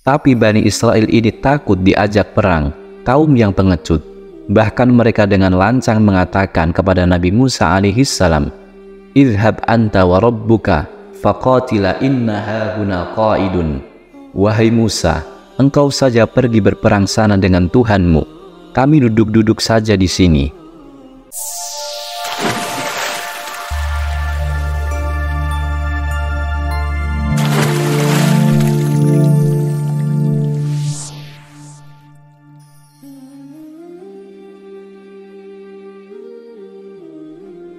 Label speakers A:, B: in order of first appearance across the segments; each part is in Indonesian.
A: Tapi Bani Israel ini takut diajak perang, kaum yang pengecut. Bahkan mereka dengan lancang mengatakan kepada Nabi Musa alaihissalam, "Idhhab anta wa rabbuka faqatila inna hahuna qa'idun." Wahai Musa, engkau saja pergi berperang sana dengan Tuhanmu. Kami duduk-duduk saja di sini.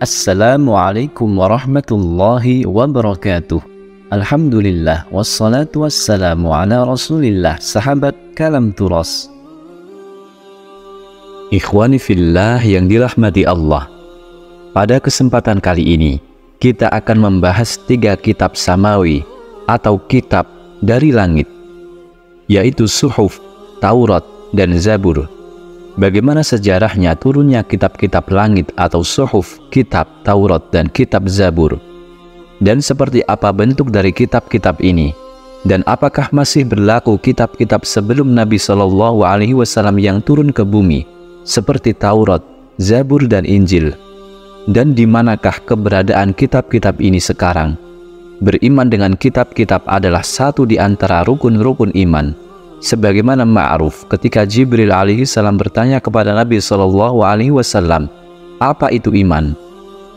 A: Assalamualaikum warahmatullahi wabarakatuh. Alhamdulillah, wassalatu wassalamu ala rasulillah. Sahabat Kalam Turas, ikhwani fillah yang dirahmati Allah, pada kesempatan kali ini kita akan membahas 3 kitab samawi atau kitab dari langit, yaitu Suhuf, Taurat, dan Zabur. Bagaimana sejarahnya turunnya kitab-kitab langit atau Suhuf, kitab Taurat, dan kitab Zabur, dan seperti apa bentuk dari kitab-kitab ini, dan apakah masih berlaku kitab-kitab sebelum Nabi Shallallahu Alaihi Wasallam yang turun ke bumi seperti Taurat, Zabur, dan Injil, dan di manakah keberadaan kitab-kitab ini sekarang. Beriman dengan kitab-kitab adalah satu di antara rukun-rukun iman. Sebagaimana ma'ruf ketika Jibril alaihi salam bertanya kepada Nabi Shallallahu Alaihi Wasallam, apa itu iman?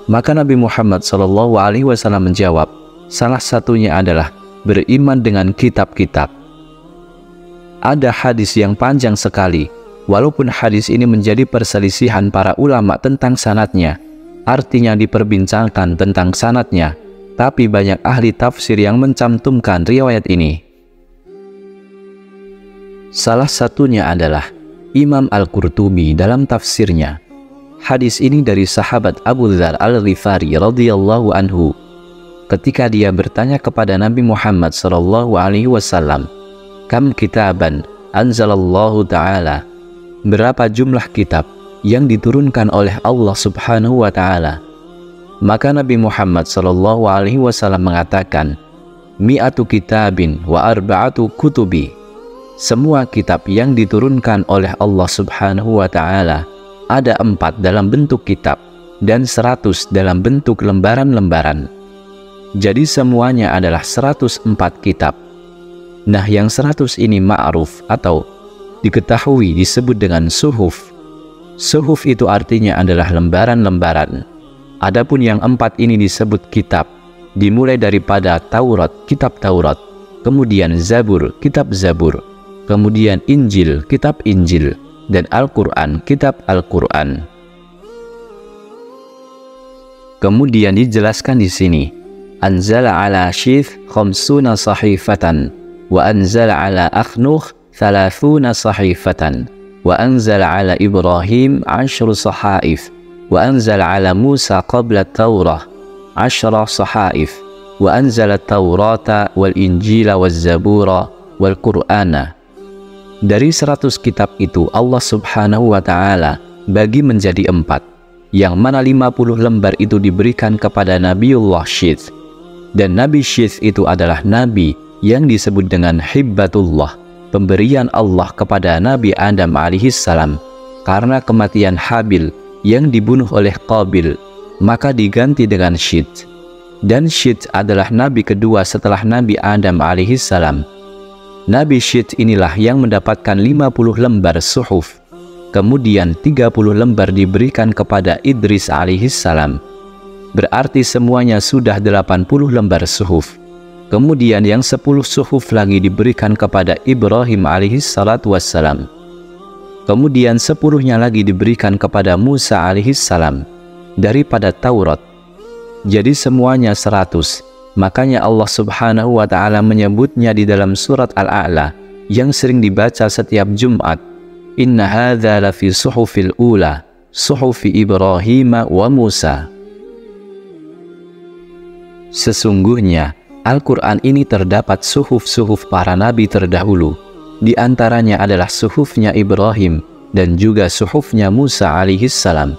A: Maka Nabi Muhammad Shallallahu Alaihi Wasallam menjawab, salah satunya adalah beriman dengan kitab-kitab. Ada hadis yang panjang sekali, walaupun hadis ini menjadi perselisihan para ulama tentang sanadnya, artinya diperbincangkan tentang sanadnya, tapi banyak ahli tafsir yang mencantumkan riwayat ini. Salah satunya adalah Imam Al-Qurtubi dalam tafsirnya. Hadis ini dari sahabat Abu Dzar Al-Ghifari radhiyallahu anhu, ketika dia bertanya kepada Nabi Muhammad sallallahu alaihi wasallam, "Kam kitaban anzalallahu ta'ala?" Berapa jumlah kitab yang diturunkan oleh Allah Subhanahu wa taala? Maka Nabi Muhammad sallallahu alaihi wasallam mengatakan, "Mi'atu kitabin wa arba'atu kutubi." Semua kitab yang diturunkan oleh Allah Subhanahu wa ta'ala ada 4 dalam bentuk kitab dan 100 dalam bentuk lembaran-lembaran. Jadi semuanya adalah 104 kitab. Nah, yang 100 ini ma'ruf atau diketahui disebut dengan suhuf. Suhuf itu artinya adalah lembaran-lembaran. Adapun yang 4 ini disebut kitab, dimulai daripada Taurat, kitab Taurat, kemudian Zabur, kitab Zabur, kemudian Injil, kitab Injil, dan Al-Quran, kitab Al-Quran. Kemudian dijelaskan di sini, anzala ala Syith khamsuna sahifatan, wa anzala ala Akhnukh thalathuna sahifatan, wa anzala ala Ibrahim 10 sahaif, wa anzala ala Musa qabla Taurah 10 sahaif, wa anzala Taurata wal Injila wal Zabura wal Qur'ana. Dari 100 kitab itu Allah Subhanahu wa ta'ala bagi menjadi 4, yang mana 50 lembar itu diberikan kepada Nabiullah Syith. Dan Nabi Syith itu adalah Nabi yang disebut dengan Hibbatullah, pemberian Allah kepada Nabi Adam alaihissalam. Karena kematian Habil yang dibunuh oleh Qabil, maka diganti dengan Syith. Dan Syith adalah Nabi kedua setelah Nabi Adam alaihissalam. Nabi Syith inilah yang mendapatkan 50 lembar suhuf. Kemudian 30 lembar diberikan kepada Idris alaihissalam. Berarti semuanya sudah 80 lembar suhuf. Kemudian yang 10 suhuf lagi diberikan kepada Ibrahim alaihissalatu wassalam. Kemudian 10-nya lagi diberikan kepada Musa alaihissalam daripada Taurat. Jadi semuanya 100. Makanya Allah Subhanahu wa ta'ala menyebutnya di dalam surat Al-A'la yang sering dibaca setiap Jumat, inna hadza lafi suhufil ula, suhufi Ibrahim wa Musa. Sesungguhnya Al-Quran ini terdapat suhuf-suhuf para nabi terdahulu. Di antaranya adalah suhufnya Ibrahim dan juga suhufnya Musa alaihissalam.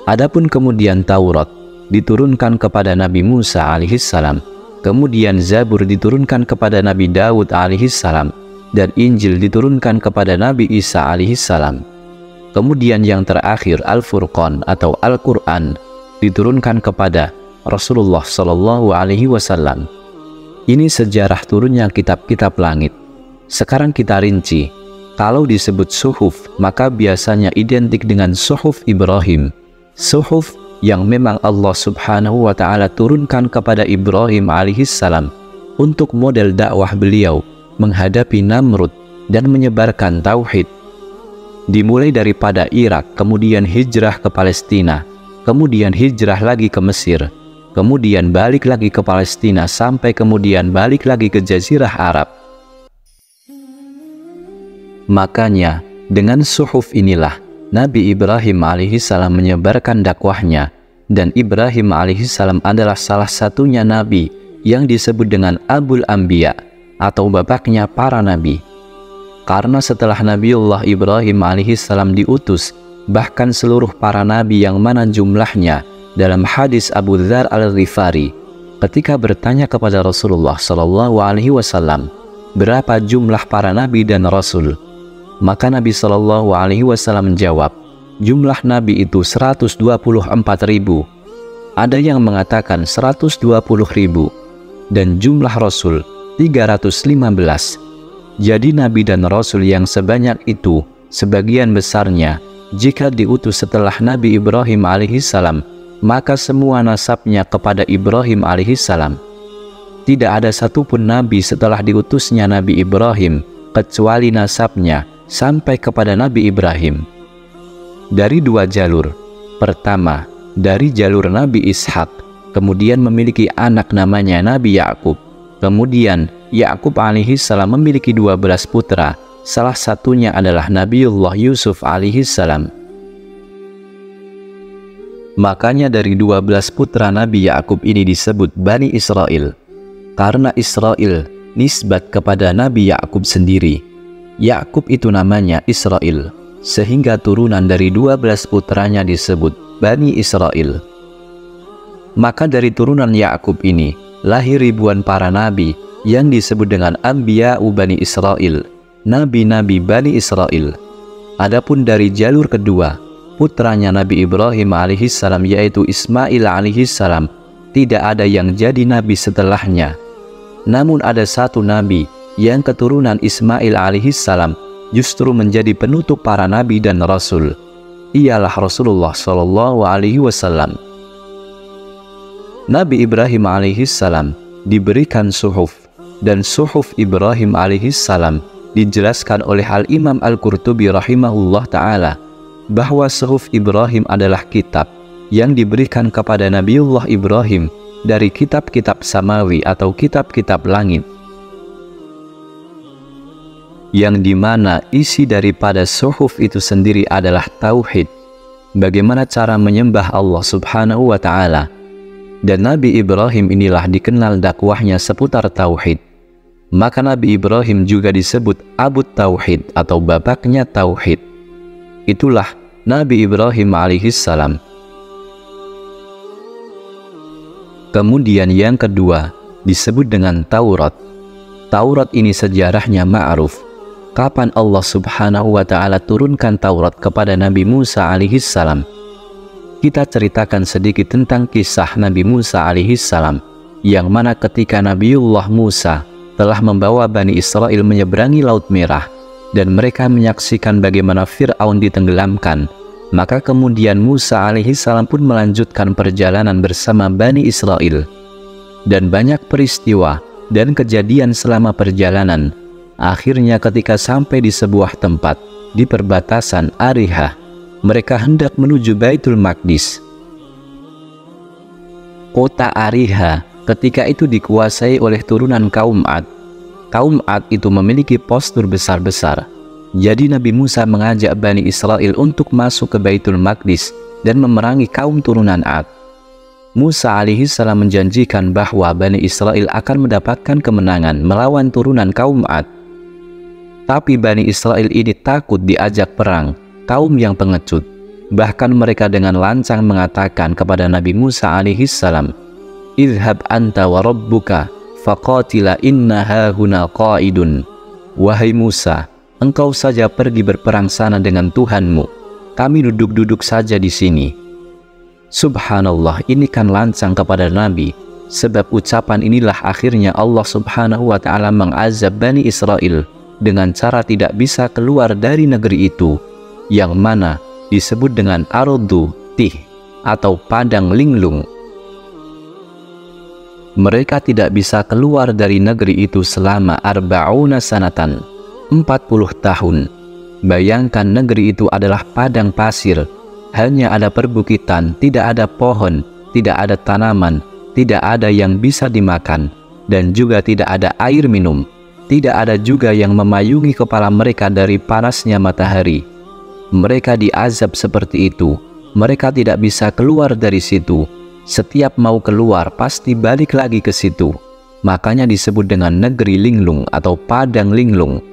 A: Adapun kemudian Taurat diturunkan kepada Nabi Musa alaihissalam, Kemudian Zabur diturunkan kepada Nabi Daud alaihissalam, dan Injil diturunkan kepada Nabi Isa alaihissalam. Kemudian yang terakhir Al-Furqan atau Al-Quran diturunkan kepada Rasulullah Shallallahu Alaihi Wasallam. Ini sejarah turunnya kitab-kitab langit. Sekarang kita rinci. Kalau disebut suhuf, maka biasanya identik dengan suhuf Ibrahim. Suhuf yang memang Allah Subhanahu wa Ta'ala turunkan kepada Ibrahim alaihissalam untuk model dakwah beliau menghadapi Namrud dan menyebarkan tauhid. Dimulai daripada Irak, kemudian hijrah ke Palestina, kemudian hijrah lagi ke Mesir, kemudian balik lagi ke Palestina, sampai kemudian balik lagi ke Jazirah Arab. Makanya dengan suhuf inilah Nabi Ibrahim alaihissalam menyebarkan dakwahnya, dan Ibrahim alaihissalam adalah salah satunya nabi yang disebut dengan Abul Anbiya atau bapaknya para nabi. Karena setelah Nabiullah Ibrahim alaihissalam diutus, bahkan seluruh para nabi yang mana jumlahnya, dalam hadis Abu Dzar Al-Ghifari ketika bertanya kepada Rasulullah Shallallahu Alaihi Wasallam, berapa jumlah para nabi dan rasul? Maka Nabi Shallallahu Alaihi Wasallam menjawab, jumlah nabi itu 124.000. Ada yang mengatakan 120.000, dan jumlah rasul 315. Jadi nabi dan rasul yang sebanyak itu, sebagian besarnya jika diutus setelah Nabi Ibrahim alaihissalam, maka semua nasabnya kepada Ibrahim alaihissalam. Tidak ada satupun nabi setelah diutusnya Nabi Ibrahim kecuali nasabnya sampai kepada Nabi Ibrahim. Dari dua jalur. Pertama, dari jalur Nabi Ishak, kemudian memiliki anak namanya Nabi Yakub. Kemudian Yakub alaihissalam memiliki 12 putra, salah satunya adalah Nabiullah Yusuf alaihissalam. Makanya dari 12 putra Nabi Yakub ini disebut Bani Israel, karena Israel nisbat kepada Nabi Yakub sendiri. Yakub itu namanya Israel, sehingga turunan dari 12 putranya disebut Bani Israel. Maka dari turunan Yakub ini lahir ribuan para nabi yang disebut dengan Anbiya Bani Israel, nabi-nabi Bani Israel. Adapun dari jalur kedua, putranya Nabi Ibrahim alaihissalam yaitu Ismail alaihissalam, tidak ada yang jadi nabi setelahnya. Namun ada satu nabi yang keturunan Ismail alaihissalam justru menjadi penutup para nabi dan rasul. Ialah Rasulullah Shallallahu Alaihi Wasallam. Nabi Ibrahim alaihissalam diberikan suhuf, dan suhuf Ibrahim alaihissalam dijelaskan oleh Al-Imam Al-Qurtubi rahimahullah ta'ala bahwa suhuf Ibrahim adalah kitab yang diberikan kepada Nabiullah Ibrahim dari kitab-kitab samawi atau kitab-kitab langit, yang dimana isi daripada suhuf itu sendiri adalah tauhid, bagaimana cara menyembah Allah Subhanahu wa Ta'ala. Dan Nabi Ibrahim inilah dikenal dakwahnya seputar tauhid. Maka Nabi Ibrahim juga disebut Abu Tauhid atau bapaknya tauhid. Itulah Nabi Ibrahim alaihissalam. Kemudian yang kedua disebut dengan Taurat. Taurat ini sejarahnya ma'ruf. Kapan Allah Subhanahu wa Ta'ala turunkan Taurat kepada Nabi Musa alaihissalam? Kita ceritakan sedikit tentang kisah Nabi Musa alaihissalam, yang mana ketika Nabiullah Musa telah membawa Bani Israel menyeberangi Laut Merah dan mereka menyaksikan bagaimana Fir'aun ditenggelamkan, maka kemudian Musa alaihissalam pun melanjutkan perjalanan bersama Bani Israel. Dan banyak peristiwa dan kejadian selama perjalanan. Akhirnya ketika sampai di sebuah tempat di perbatasan Arihah, mereka hendak menuju Baitul Maqdis. Kota Arihah ketika itu dikuasai oleh turunan kaum Ad. Kaum Ad itu memiliki postur besar-besar. Jadi Nabi Musa mengajak Bani Israel untuk masuk ke Baitul Maqdis dan memerangi kaum turunan Ad. Musa alaihissalam menjanjikan bahwa Bani Israel akan mendapatkan kemenangan melawan turunan kaum Ad. Tapi Bani Israel ini takut diajak perang, kaum yang pengecut. Bahkan mereka dengan lancang mengatakan kepada Nabi Musa alaihissalam, idhhab anta wa rabbuka faqatila inna hahuna qa'idun. Wahai Musa, engkau saja pergi berperang sana dengan Tuhanmu, kami duduk-duduk saja di sini. Subhanallah, ini kan lancang kepada Nabi, sebab ucapan inilah akhirnya Allah Subhanahu wa ta'ala mengazab Bani Israel dengan cara tidak bisa keluar dari negeri itu, yang mana disebut dengan Ardu Tih atau Padang Linglung. Mereka tidak bisa keluar dari negeri itu selama 40 sanatan, 40 tahun. Bayangkan negeri itu adalah padang pasir, hanya ada perbukitan, tidak ada pohon, tidak ada tanaman, tidak ada yang bisa dimakan, dan juga tidak ada air minum. Tidak ada juga yang memayungi kepala mereka dari panasnya matahari. Mereka diazab seperti itu. Mereka tidak bisa keluar dari situ. Setiap mau keluar pasti balik lagi ke situ. Makanya disebut dengan negeri linglung atau padang linglung.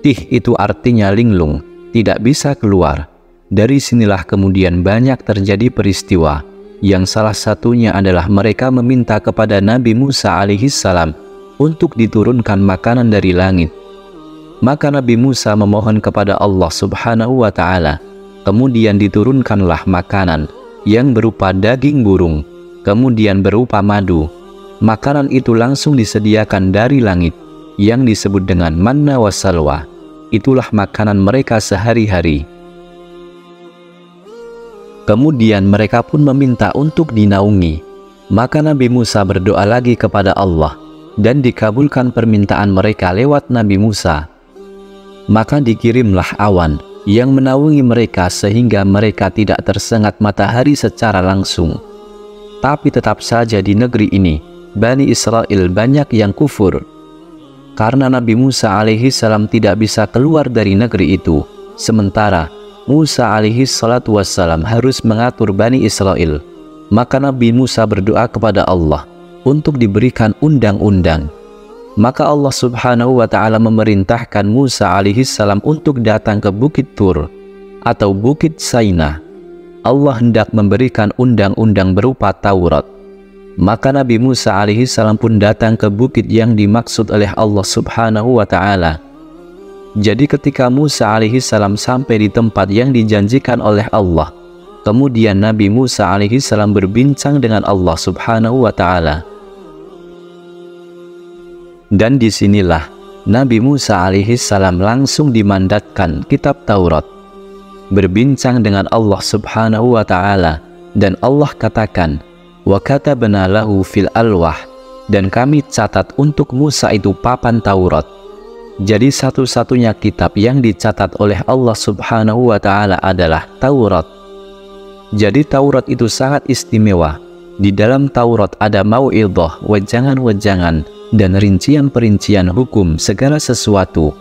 A: Tih itu artinya linglung, tidak bisa keluar. Dari sinilah kemudian banyak terjadi peristiwa, yang salah satunya adalah mereka meminta kepada Nabi Musa alaihissalam untuk diturunkan makanan dari langit. Maka Nabi Musa memohon kepada Allah Subhanahu wa ta'ala, kemudian diturunkanlah makanan yang berupa daging burung, kemudian berupa madu. Makanan itu langsung disediakan dari langit, yang disebut dengan manna wa salwa. Itulah makanan mereka sehari-hari. Kemudian mereka pun meminta untuk dinaungi. Maka Nabi Musa berdoa lagi kepada Allah, dan dikabulkan permintaan mereka lewat Nabi Musa. Maka dikirimlah awan yang menaungi mereka sehingga mereka tidak tersengat matahari secara langsung. Tapi tetap saja di negeri ini, Bani Israel banyak yang kufur. Karena Nabi Musa alaihissalam tidak bisa keluar dari negeri itu, sementara Musa alaihissalatu wassalam harus mengatur Bani Israel. Maka Nabi Musa berdoa kepada Allah untuk diberikan undang-undang. Maka Allah Subhanahu wa ta'ala memerintahkan Musa alaihissalam untuk datang ke Bukit Tur atau Bukit Saina. Allah hendak memberikan undang-undang berupa Taurat. Maka Nabi Musa alaihissalam pun datang ke bukit yang dimaksud oleh Allah Subhanahu wa ta'ala. Jadi ketika Musa alaihissalam sampai di tempat yang dijanjikan oleh Allah, kemudian Nabi Musa alaihissalam berbincang dengan Allah Subhanahu wa ta'ala. Dan disinilah Nabi Musa alaihissalam langsung dimandatkan kitab Taurat, berbincang dengan Allah Subhanahu wa ta'ala, dan Allah katakan, wa katabna lahu fil alwah, dan kami catat untuk Musa itu papan Taurat. Jadi satu-satunya kitab yang dicatat oleh Allah Subhanahu wa ta'ala adalah Taurat. Jadi Taurat itu sangat istimewa. Di dalam Taurat ada mau'idhah, wejangan-wejangan, dan rincian-perincian hukum segala sesuatu.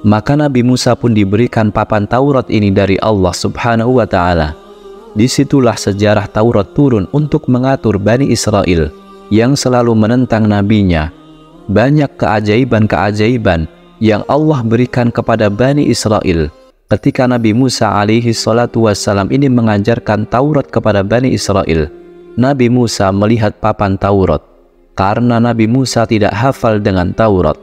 A: Maka Nabi Musa pun diberikan papan Taurat ini dari Allah Subhanahu wa ta'ala. Disitulah sejarah Taurat turun untuk mengatur Bani Israel yang selalu menentang nabinya. Banyak keajaiban-keajaiban yang Allah berikan kepada Bani Israel ketika Nabi Musa alaihi salatu wassalam ini mengajarkan Taurat kepada Bani Israel. Nabi Musa melihat papan Taurat karena Nabi Musa tidak hafal dengan Taurat.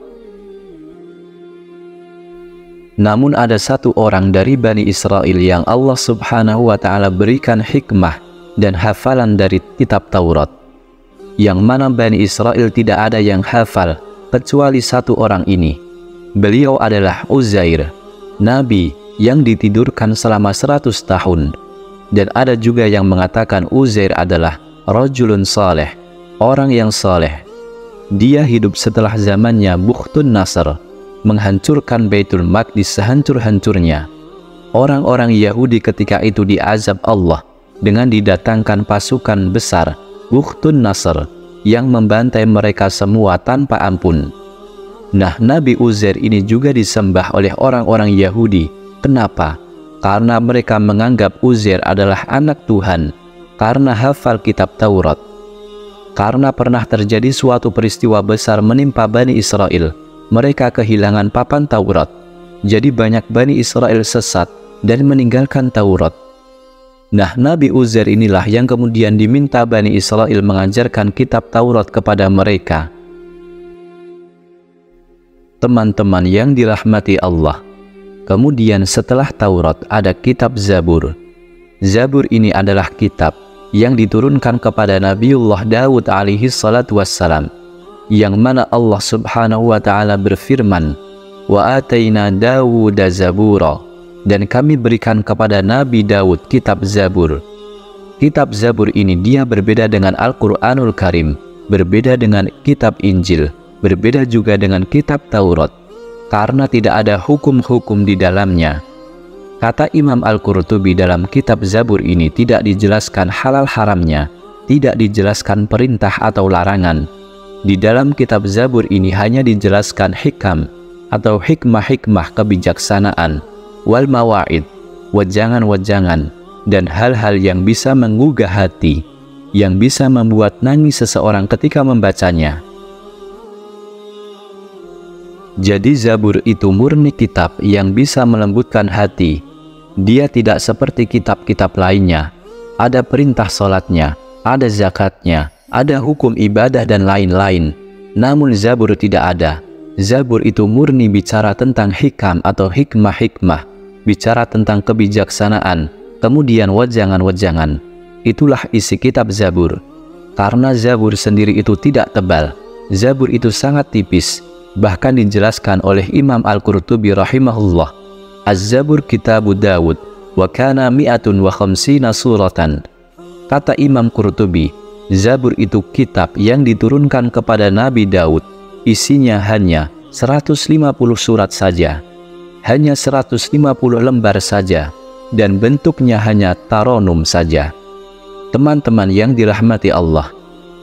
A: Namun ada satu orang dari Bani Israel yang Allah Subhanahu wa ta'ala berikan hikmah dan hafalan dari kitab Taurat, yang mana Bani Israel tidak ada yang hafal kecuali satu orang ini. Beliau adalah Uzair, Nabi yang ditidurkan selama 100 tahun. Dan ada juga yang mengatakan Uzair adalah rajulun saleh, orang yang saleh. Dia hidup setelah zamannya Bukhtun Nasr, menghancurkan Baitul Maqdis sehancur-hancurnya. Orang-orang Yahudi ketika itu diazab Allah dengan didatangkan pasukan besar Bukhtun Nasr yang membantai mereka semua tanpa ampun. Nah, Nabi Uzair ini juga disembah oleh orang-orang Yahudi. Kenapa? Karena mereka menganggap Uzair adalah anak Tuhan karena hafal kitab Taurat. Karena pernah terjadi suatu peristiwa besar menimpa Bani Israel, mereka kehilangan papan Taurat. Jadi banyak Bani Israel sesat dan meninggalkan Taurat. Nah, Nabi Uzair inilah yang kemudian diminta Bani Israel mengajarkan kitab Taurat kepada mereka. Teman-teman yang dirahmati Allah, kemudian setelah Taurat ada kitab Zabur. Zabur ini adalah kitab yang diturunkan kepada Nabiullah Daud alaihi salatu wassalam, yang mana Allah subhanahu wa ta'ala berfirman, wa ataina Dawuda Zabura, dan kami berikan kepada Nabi Daud kitab Zabur. Kitab Zabur ini dia berbeda dengan Al-Quranul Karim, berbeda dengan kitab Injil, berbeda juga dengan kitab Taurat, karena tidak ada hukum-hukum di dalamnya. Kata Imam Al-Qurtubi, dalam kitab Zabur ini tidak dijelaskan halal haramnya, tidak dijelaskan perintah atau larangan. Di dalam kitab Zabur ini hanya dijelaskan hikam atau hikmah-hikmah kebijaksanaan, wal mawaid, wejangan-wejangan, dan hal-hal yang bisa menggugah hati, yang bisa membuat nangis seseorang ketika membacanya. Jadi Zabur itu murni kitab yang bisa melembutkan hati. Dia tidak seperti kitab-kitab lainnya. Ada perintah sholatnya, ada zakatnya, ada hukum ibadah dan lain-lain. Namun Zabur tidak ada. Zabur itu murni bicara tentang hikam atau hikmah-hikmah, bicara tentang kebijaksanaan, kemudian wejangan-wejangan. Itulah isi kitab Zabur. Karena Zabur sendiri itu tidak tebal, Zabur itu sangat tipis. Bahkan dijelaskan oleh Imam Al-Qurtubi rahimahullah, Az-Zabur kitabu Dawud wa kana 150 suratan. Kata Imam Qurtubi, Zabur itu kitab yang diturunkan kepada Nabi Daud. Isinya hanya 150 surat saja, hanya 150 lembar saja, dan bentuknya hanya taronum saja. Teman-teman yang dirahmati Allah,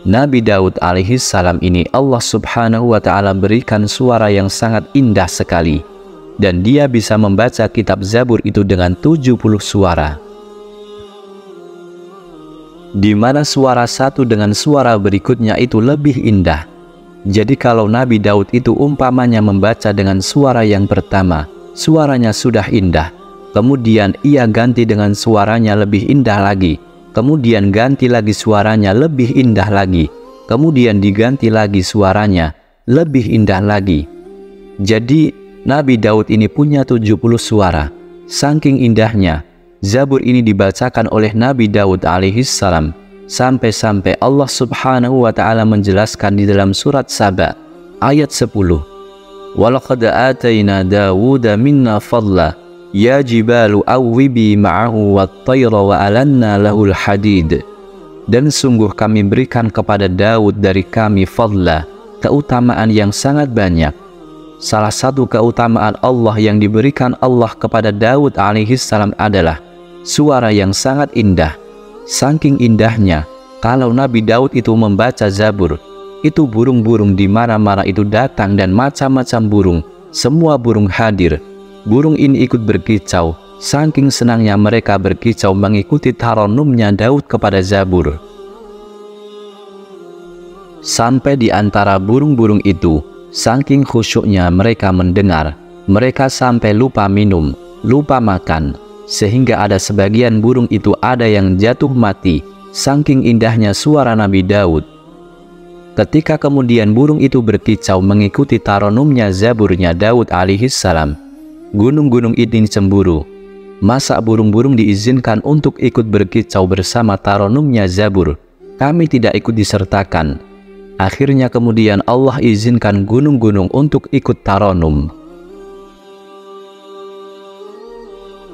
A: Nabi Daud alaihi salam ini Allah subhanahu wa ta'ala berikan suara yang sangat indah sekali, dan dia bisa membaca kitab Zabur itu dengan 70 suara, di mana suara satu dengan suara berikutnya itu lebih indah. Jadi kalau Nabi Daud itu umpamanya membaca dengan suara yang pertama, suaranya sudah indah, kemudian ia ganti dengan suaranya lebih indah lagi, kemudian ganti lagi suaranya lebih indah lagi, kemudian diganti lagi suaranya lebih indah lagi. Jadi Nabi Daud ini punya 70 suara. Saking indahnya Zabur ini dibacakan oleh Nabi Daud alaihi salam, sampai-sampai Allah subhanahu wa ta'ala menjelaskan di dalam surat Saba ayat 10, walaqad atayna Dawuda minna fadla ya jibalu awwibi ma'ahu wat-tayra wa alanna lahul hadid. Dan sungguh kami berikan kepada Daud dari kami fadla, keutamaan yang sangat banyak. Salah satu keutamaan Allah yang diberikan Allah kepada Daud alaihi salam adalah suara yang sangat indah. Saking indahnya, kalau Nabi Daud itu membaca Zabur, itu burung-burung di mana-mana itu datang, dan macam-macam burung, semua burung hadir. Burung ini ikut berkicau, saking senangnya mereka berkicau mengikuti taronumnya Daud kepada Zabur. Sampai di antara burung-burung itu, saking khusyuknya mereka mendengar, mereka sampai lupa minum, lupa makan, sehingga ada sebagian burung itu ada yang jatuh mati, saking indahnya suara Nabi Daud. Ketika kemudian burung itu berkicau mengikuti taronumnya Zaburnya Daud alaihi salam, gunung-gunung ini cemburu. Masa burung-burung diizinkan untuk ikut berkicau bersama taronumnya Zabur? Kami tidak ikut disertakan. Akhirnya kemudian Allah izinkan gunung-gunung untuk ikut taronum.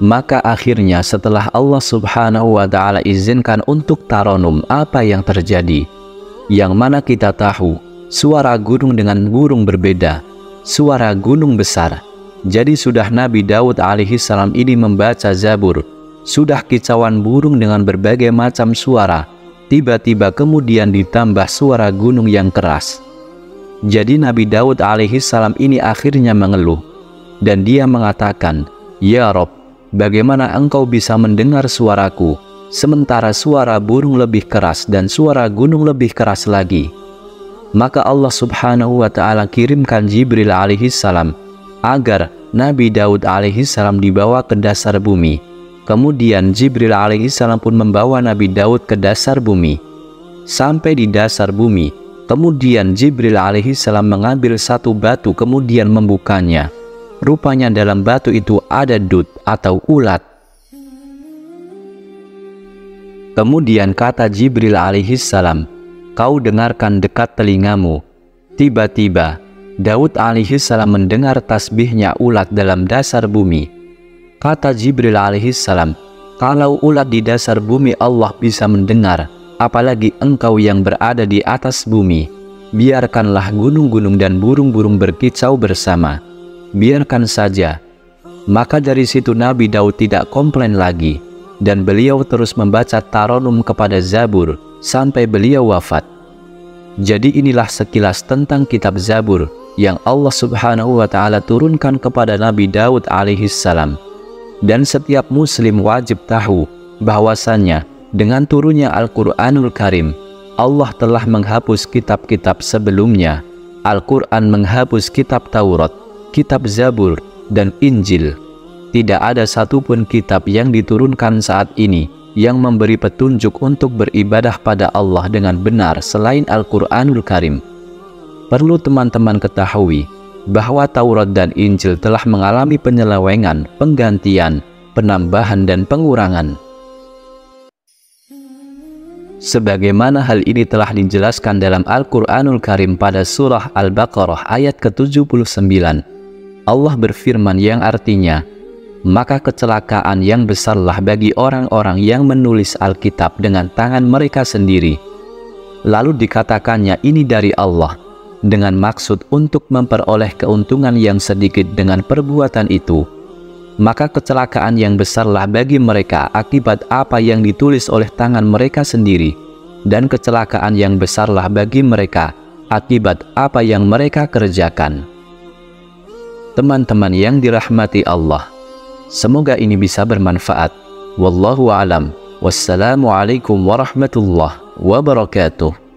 A: Maka akhirnya setelah Allah subhanahu wa ta'ala izinkan untuk taronum, apa yang terjadi? Yang mana kita tahu, suara gunung dengan burung berbeda, suara gunung besar. Jadi sudah Nabi Daud alaihi salam ini membaca Zabur, sudah kicauan burung dengan berbagai macam suara, tiba-tiba kemudian ditambah suara gunung yang keras. Jadi Nabi Daud alaihi salam ini akhirnya mengeluh, dan dia mengatakan, "Ya Rob, bagaimana engkau bisa mendengar suaraku, sementara suara burung lebih keras dan suara gunung lebih keras lagi?" Maka Allah subhanahu wa ta'ala kirimkan Jibril alaihi salam agar Nabi Daud alaihi salam dibawa ke dasar bumi. Kemudian Jibril alaihissalam pun membawa Nabi Daud ke dasar bumi. Sampai di dasar bumi, kemudian Jibril alaihissalam mengambil satu batu kemudian membukanya. Rupanya dalam batu itu ada dud atau ulat. Kemudian kata Jibril alaihissalam, "Kau dengarkan dekat telingamu." Tiba-tiba Daud alaihissalam mendengar tasbihnya ulat dalam dasar bumi. Kata Jibril alaihissalam, "Kalau ulat di dasar bumi Allah bisa mendengar, apalagi engkau yang berada di atas bumi. Biarkanlah gunung-gunung dan burung-burung berkicau bersama. Biarkan saja." Maka dari situ Nabi Daud tidak komplain lagi, dan beliau terus membaca taronum kepada Zabur sampai beliau wafat. Jadi inilah sekilas tentang kitab Zabur yang Allah subhanahu wa ta'ala turunkan kepada Nabi Daud alaihissalam. Dan setiap muslim wajib tahu bahwasannya dengan turunnya Al-Quranul Karim, Allah telah menghapus kitab-kitab sebelumnya. Al-Quran menghapus kitab Taurat, kitab Zabur, dan Injil. Tidak ada satupun kitab yang diturunkan saat ini yang memberi petunjuk untuk beribadah pada Allah dengan benar selain Al-Quranul Karim. Perlu teman-teman ketahui bahwa Taurat dan Injil telah mengalami penyelewengan, penggantian, penambahan, dan pengurangan. Sebagaimana hal ini telah dijelaskan dalam Al-Quranul Karim pada surah Al-Baqarah ayat ke-79. Allah berfirman yang artinya, "Maka kecelakaan yang besarlah bagi orang-orang yang menulis Alkitab dengan tangan mereka sendiri." Lalu dikatakannya ini dari Allah, dengan maksud untuk memperoleh keuntungan yang sedikit dengan perbuatan itu. Maka kecelakaan yang besarlah bagi mereka akibat apa yang ditulis oleh tangan mereka sendiri, dan kecelakaan yang besarlah bagi mereka akibat apa yang mereka kerjakan. Teman-teman yang dirahmati Allah, semoga ini bisa bermanfaat. Wallahu a'lam. Wassalamualaikum warahmatullahi wabarakatuh.